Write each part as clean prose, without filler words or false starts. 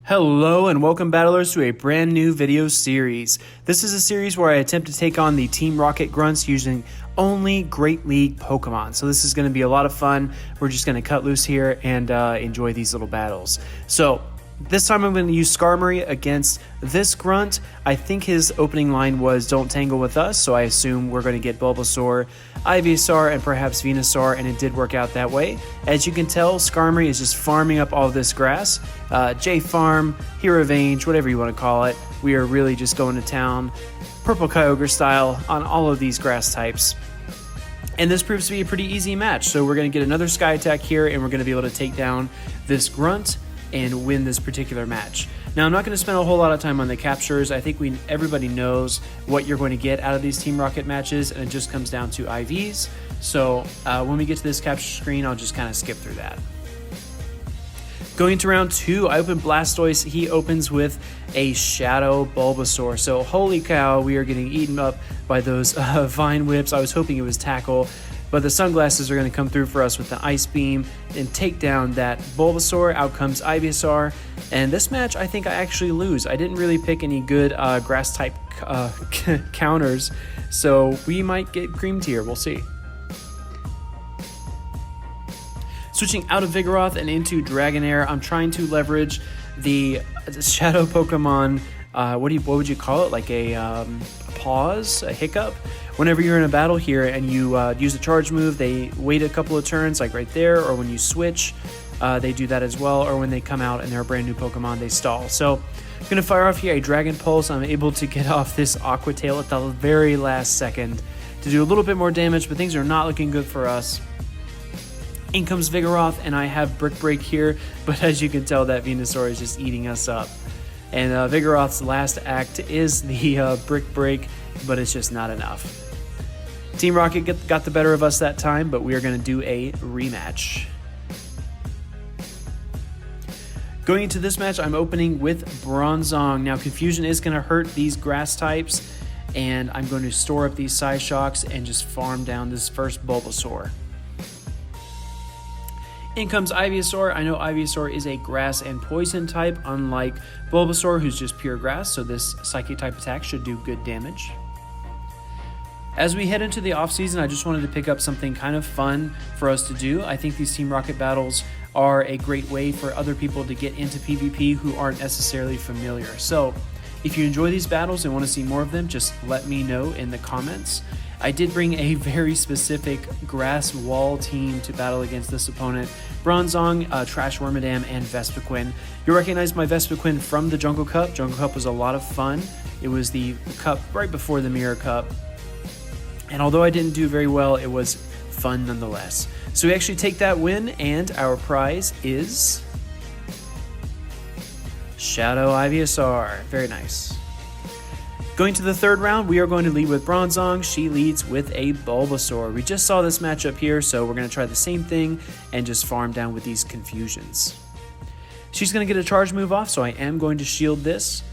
Hello and welcome battlers to a brand new video series. This is a series where I attempt to take on the Team Rocket Grunts using only Great League Pokemon. So this is going to be a lot of fun. We're just going to cut loose here and enjoy these little battles. So this time I'm going to use Skarmory against this Grunt. I think his opening line was "Don't tangle with us," so I assume we're going to get Bulbasaur, Ivysaur, and perhaps Venusaur, and it did work out that way. As you can tell, Skarmory is just farming up all this grass. J-Farm, Hero Revenge, whatever you want to call it. We are really just going to town, Purple Kyogre style, on all of these grass types. And this proves to be a pretty easy match, so we're going to get another Sky Attack here, and we're going to be able to take down this Grunt and win this particular match. Now, I'm not going to spend a whole lot of time on the captures. I think everybody knows what you're going to get out of these Team Rocket matches, and it just comes down to IVs. So when we get to this capture screen, I'll just kind of skip through that. Going into round 2, I open Blastoise. He opens with a Shadow Bulbasaur. So holy cow, we are getting eaten up by those Vine Whips. I was hoping it was Tackle, but the sunglasses are going to come through for us with the Ice Beam and take down that Bulbasaur. Out comes Ivysaur. And this match, I think I actually lose. I didn't really pick any good grass-type counters, so we might get cream tier. We'll see. Switching out of Vigoroth and into Dragonair, I'm trying to leverage the Shadow Pokemon. What would you call it? Like a pause, a hiccup? Whenever you're in a battle here and you use a charge move, they wait a couple of turns, like right there, or when you switch, they do that as well, or when they come out and they're a brand new Pokemon, they stall. So I'm going to fire off here a Dragon Pulse. I'm able to get off this Aqua Tail at the very last second to do a little bit more damage, but things are not looking good for us. In comes Vigoroth, and I have Brick Break here, but as you can tell, that Venusaur is just eating us up. And Vigoroth's last act is the Brick Break, but it's just not enough. Team Rocket got the better of us that time, but we are going to do a rematch. Going into this match, I'm opening with Bronzong. Now, Confusion is going to hurt these grass types, and I'm going to store up these Psyshocks and just farm down this first Bulbasaur. In comes Ivysaur. I know Ivysaur is a grass and poison type, unlike Bulbasaur, who's just pure grass, so this Psychic type attack should do good damage. As we head into the off-season, I just wanted to pick up something kind of fun for us to do. I think these Team Rocket battles are a great way for other people to get into PvP who aren't necessarily familiar. So if you enjoy these battles and want to see more of them, just let me know in the comments. I did bring a very specific grass wall team to battle against this opponent. Bronzong, Trash Wormadam, and Vespiquen. You'll recognize my Vespiquen from the Jungle Cup. Jungle Cup was a lot of fun. It was the cup right before the Mirror Cup. And although I didn't do very well, it was fun nonetheless. So we actually take that win, and our prize is Shadow Ivysaur. Very nice. Going to the third round, we are going to lead with Bronzong. She leads with a Bulbasaur. We just saw this matchup here, so we're going to try the same thing and just farm down with these Confusions. She's going to get a charge move off, so I am going to shield this.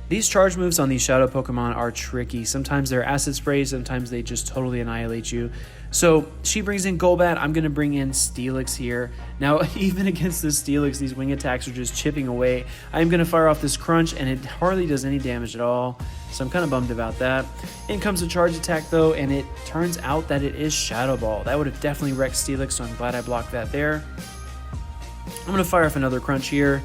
These charge moves on these Shadow Pokemon are tricky. Sometimes they're Acid Spray, sometimes they just totally annihilate you. So she brings in Golbat. I'm going to bring in Steelix here. Now, even against this Steelix, these wing attacks are just chipping away. I'm going to fire off this Crunch, and it hardly does any damage at all. So I'm kind of bummed about that. In comes a charge attack, though, and it turns out that it is Shadow Ball. That would have definitely wrecked Steelix, so I'm glad I blocked that there. I'm going to fire off another Crunch here.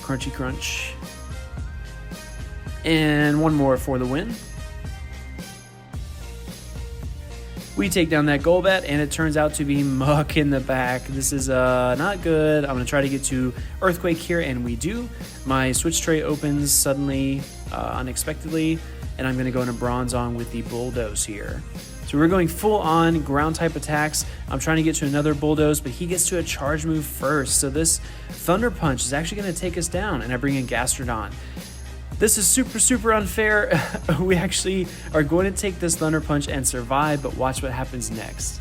Crunchy Crunch. And one more for the win. We take down that Golbat, and it turns out to be Muck in the back. This is not good. I'm going to try to get to Earthquake here, and we do. My switch tray opens suddenly, unexpectedly, and I'm going to go into Bronzong with the Bulldoze here. So we're going full-on ground-type attacks. I'm trying to get to another Bulldoze, but he gets to a charge move first. So this Thunder Punch is actually going to take us down, and I bring in Gastrodon. This is super unfair. We actually are going to take this Thunder Punch and survive, but watch what happens next.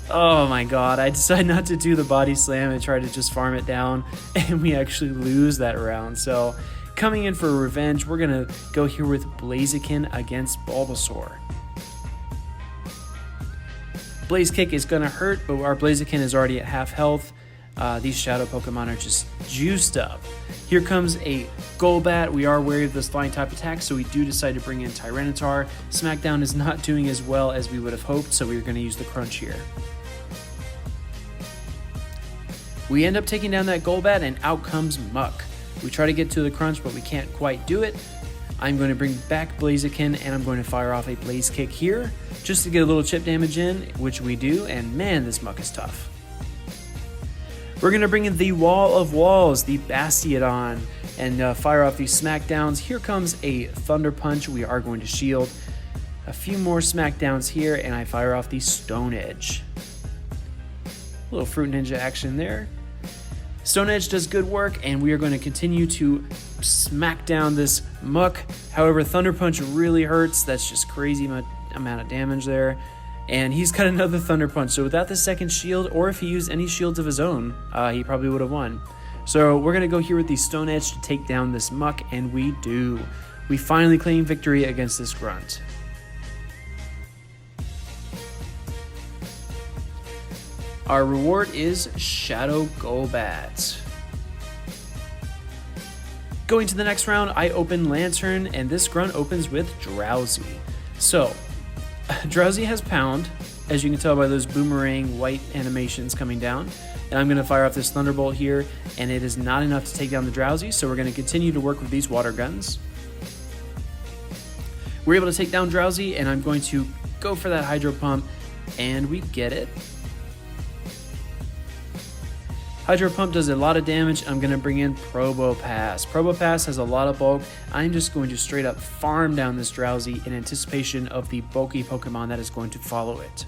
Oh my god, I decided not to do the Body Slam and try to just farm it down, and we actually lose that round. So coming in for revenge, we're going to go here with Blaziken against Bulbasaur. Blaze Kick is going to hurt, but our Blaziken is already at half health. These shadow Pokemon are just juiced up. Here comes a Golbat. We are wary of this flying type attack, so we do decide to bring in Tyranitar. Smackdown is not doing as well as we would have hoped, so we're going to use the Crunch here. We end up taking down that Golbat, and out comes Muck. We try to get to the Crunch, but we can't quite do it. I'm going to bring back Blaziken, and I'm going to fire off a Blaze Kick here, just to get a little chip damage in, which we do, and man, this Muck is tough. We're going to bring in the Wall of Walls, the Bastiodon, and fire off these Smackdowns. Here comes a Thunder Punch. We are going to shield. A few more Smackdowns here, and I fire off the Stone Edge. A little Fruit Ninja action there. Stone Edge does good work, and we are going to continue to smack down this Muck. However, Thunder Punch really hurts. That's just crazy amount of damage there. And he's got another Thunder Punch, so without the second shield, or if he used any shields of his own, he probably would have won. So we're going to go here with the Stone Edge to take down this Muck, and we do. We finally claim victory against this Grunt. Our reward is Shadow Golbat. Going to the next round, I open Lantern, and this Grunt opens with Drowsy. So, Drowsy has Pound, as you can tell by those boomerang white animations coming down. And I'm going to fire off this Thunderbolt here, and it is not enough to take down the Drowsy, so we're going to continue to work with these Water Guns. We're able to take down Drowsy, and I'm going to go for that Hydro Pump, and we get it. Hydro Pump does a lot of damage. I'm going to bring in Probopass. Probopass has a lot of bulk. I'm just going to straight up farm down this Drowsy in anticipation of the bulky Pokemon that is going to follow it.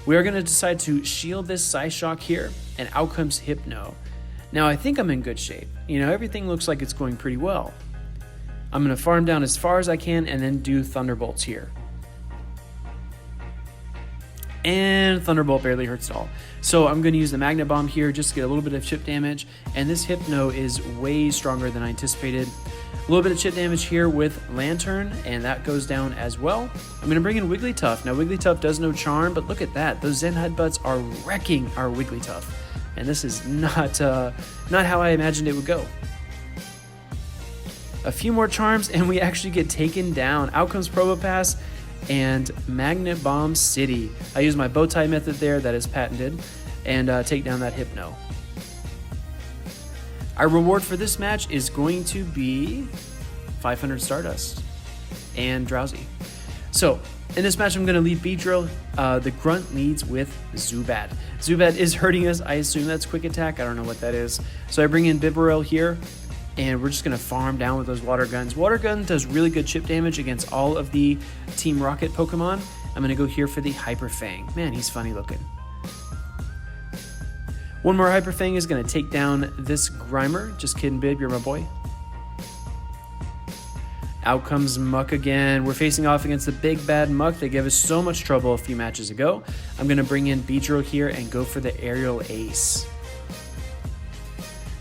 We are going to decide to shield this Psyshock here, and out comes Hypno. Now I think I'm in good shape. You know, everything looks like it's going pretty well. I'm going to farm down as far as I can and then do Thunderbolts here. And Thunderbolt barely hurts at all. So I'm going to use the Magnet Bomb here just to get a little bit of chip damage. And this Hypno is way stronger than I anticipated. A little bit of chip damage here with Lantern, and that goes down as well. I'm going to bring in Wigglytuff. Now Wigglytuff does no charm, but look at that. Those Zen Headbutts are wrecking our Wigglytuff. And this is not how I imagined it would go. A few more charms, and we actually get taken down. Out comes Probopass and Magnet Bomb City. I use my bow tie method there that is patented, and take down that Hypno. Our reward for this match is going to be 500 Stardust and Drowsy. So in this match I'm going to lead Beedrill. The Grunt leads with Zubat. Zubat is hurting us. I assume that's Quick Attack. I don't know what that is. So I bring in Bibarel here, and we're just going to farm down with those Water Guns. Water Gun does really good chip damage against all of the Team Rocket Pokemon. I'm going to go here for the Hyper Fang. Man, he's funny looking. One more Hyper Fang is going to take down this Grimer. Just kidding, Bib, you're my boy. Out comes Muck again. We're facing off against the big bad Muck that gave us so much trouble a few matches ago. I'm going to bring in Beedrill here and go for the Aerial Ace.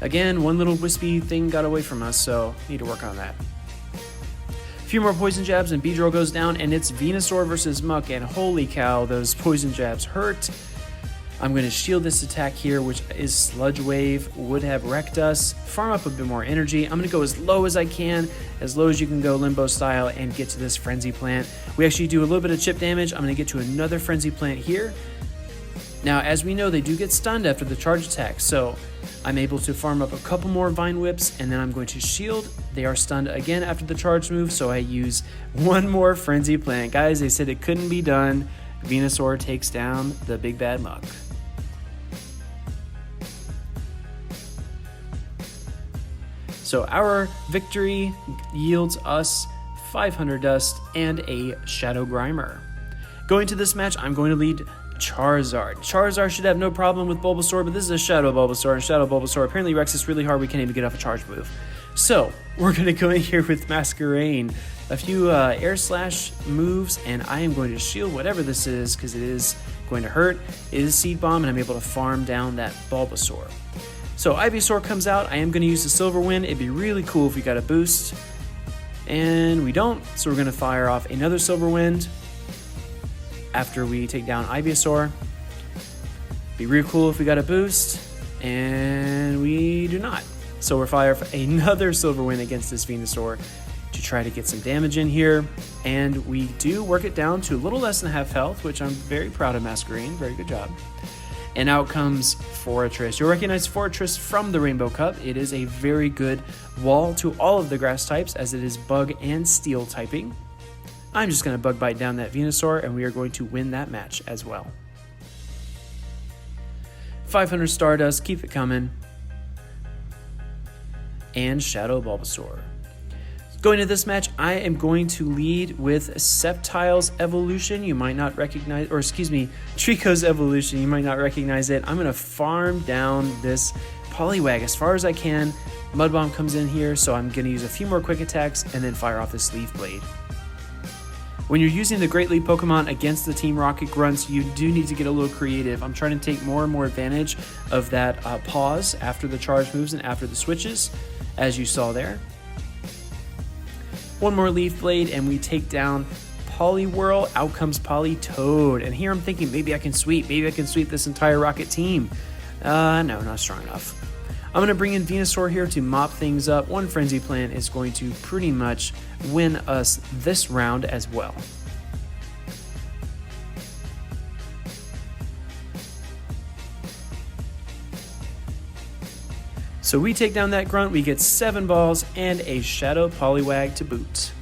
Again, one little wispy thing got away from us, so need to work on that. A few more poison jabs and Beedrill goes down, and it's Venusaur versus Muck, and holy cow, those poison jabs hurt. I'm going to shield this attack here, which is Sludge Wave, would have wrecked us. Farm up a bit more energy. I'm going to go as low as I can, as low as you can go Limbo style, and get to this Frenzy Plant. We actually do a little bit of chip damage. I'm going to get to another Frenzy Plant here. Now, as we know, they do get stunned after the charge attack, so I'm able to farm up a couple more Vine Whips, and then I'm going to shield. They are stunned again after the charge move, so I use one more Frenzy Plant. Guys, they said it couldn't be done. Venusaur takes down the big bad Muck. So our victory yields us 500 Dust and a Shadow Grimer. Going to this match, I'm going to lead Charizard. Charizard should have no problem with Bulbasaur, but this is a Shadow Bulbasaur, and Shadow Bulbasaur apparently wrecks us really hard. We can't even get off a charge move. So we're going to go in here with Masquerain. A few Air Slash moves, and I am going to shield whatever this is because it is going to hurt. It is Seed Bomb, and I'm able to farm down that Bulbasaur. So Ivysaur comes out. I am going to use the Silver Wind. It'd be really cool if we got a boost, and we don't, so we're going to fire off another Silver Wind after we take down Ivysaur. Be real cool if we got a boost, And we do not. So we're fire for another silver win against this Venusaur to try to get some damage in here. And we do work it down to a little less than half health, which I'm very proud of Masquerade. Very good job. And out comes Fortress. You'll recognize Fortress from the Rainbow Cup. It is a very good wall to all of the grass types, as it is bug and steel typing. I'm just going to bug bite down that Venusaur, and we are going to win that match as well. 500 Stardust, keep it coming. And Shadow Bulbasaur. Going into this match, I am going to lead with Sceptile's Evolution. You might not recognize, or excuse me, Trico's Evolution. You might not recognize it. I'm going to farm down this Poliwag as far as I can. Mud Bomb comes in here, so I'm going to use a few more quick attacks and then fire off this Leaf Blade. When you're using the Great League Pokemon against the Team Rocket Grunts, you do need to get a little creative. I'm trying to take more and more advantage of that pause after the charge moves and after the switches, as you saw there. One more Leaf Blade, and we take down Poliwhirl. Out comes Politoed. And here I'm thinking, maybe I can sweep this entire Rocket team. No, not strong enough. I'm going to bring in Venusaur here to mop things up. One Frenzy Plant is going to pretty much win us this round as well. So we take down that Grunt, we get 7 balls and a Shadow Poliwag to boot.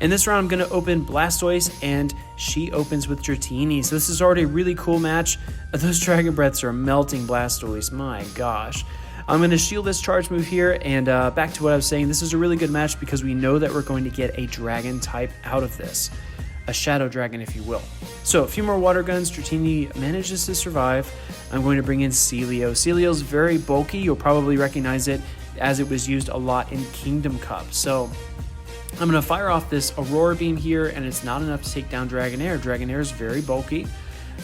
In this round, I'm going to open Blastoise, and she opens with Dratini. So this is already a really cool match. Those Dragon Breaths are melting Blastoise, my gosh. I'm going to shield this charge move here, and back to what I was saying, this is a really good match because we know that we're going to get a Dragon type out of this. A Shadow Dragon, if you will. So a few more Water Guns. Dratini manages to survive. I'm going to bring in Celio. Celio's very bulky. You'll probably recognize it as it was used a lot in Kingdom Cup. So I'm going to fire off this Aurora Beam here, and it's not enough to take down Dragonair. Dragonair is very bulky,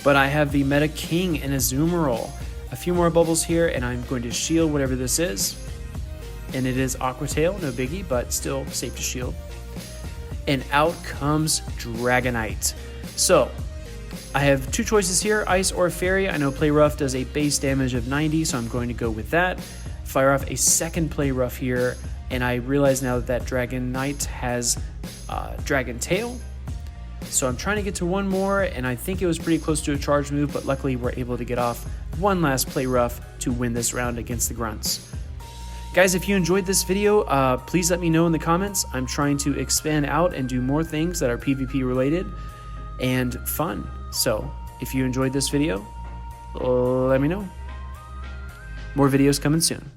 but I have the Meta King and Azumarill. A few more bubbles here, and I'm going to shield whatever this is. And it is Aqua Tail, no biggie, but still safe to shield. And out comes Dragonite. So I have two choices here, Ice or Fairy. I know Play Rough does a base damage of 90, so I'm going to go with that. Fire off a second Play Rough here, and I realize now that Dragonite has Dragon Tail. So I'm trying to get to one more, and I think it was pretty close to a charge move, but luckily we're able to get off one last Play Rough to win this round against the Grunts. Guys, if you enjoyed this video, please let me know in the comments. I'm trying to expand out and do more things that are PvP related and fun. So if you enjoyed this video, let me know. More videos coming soon.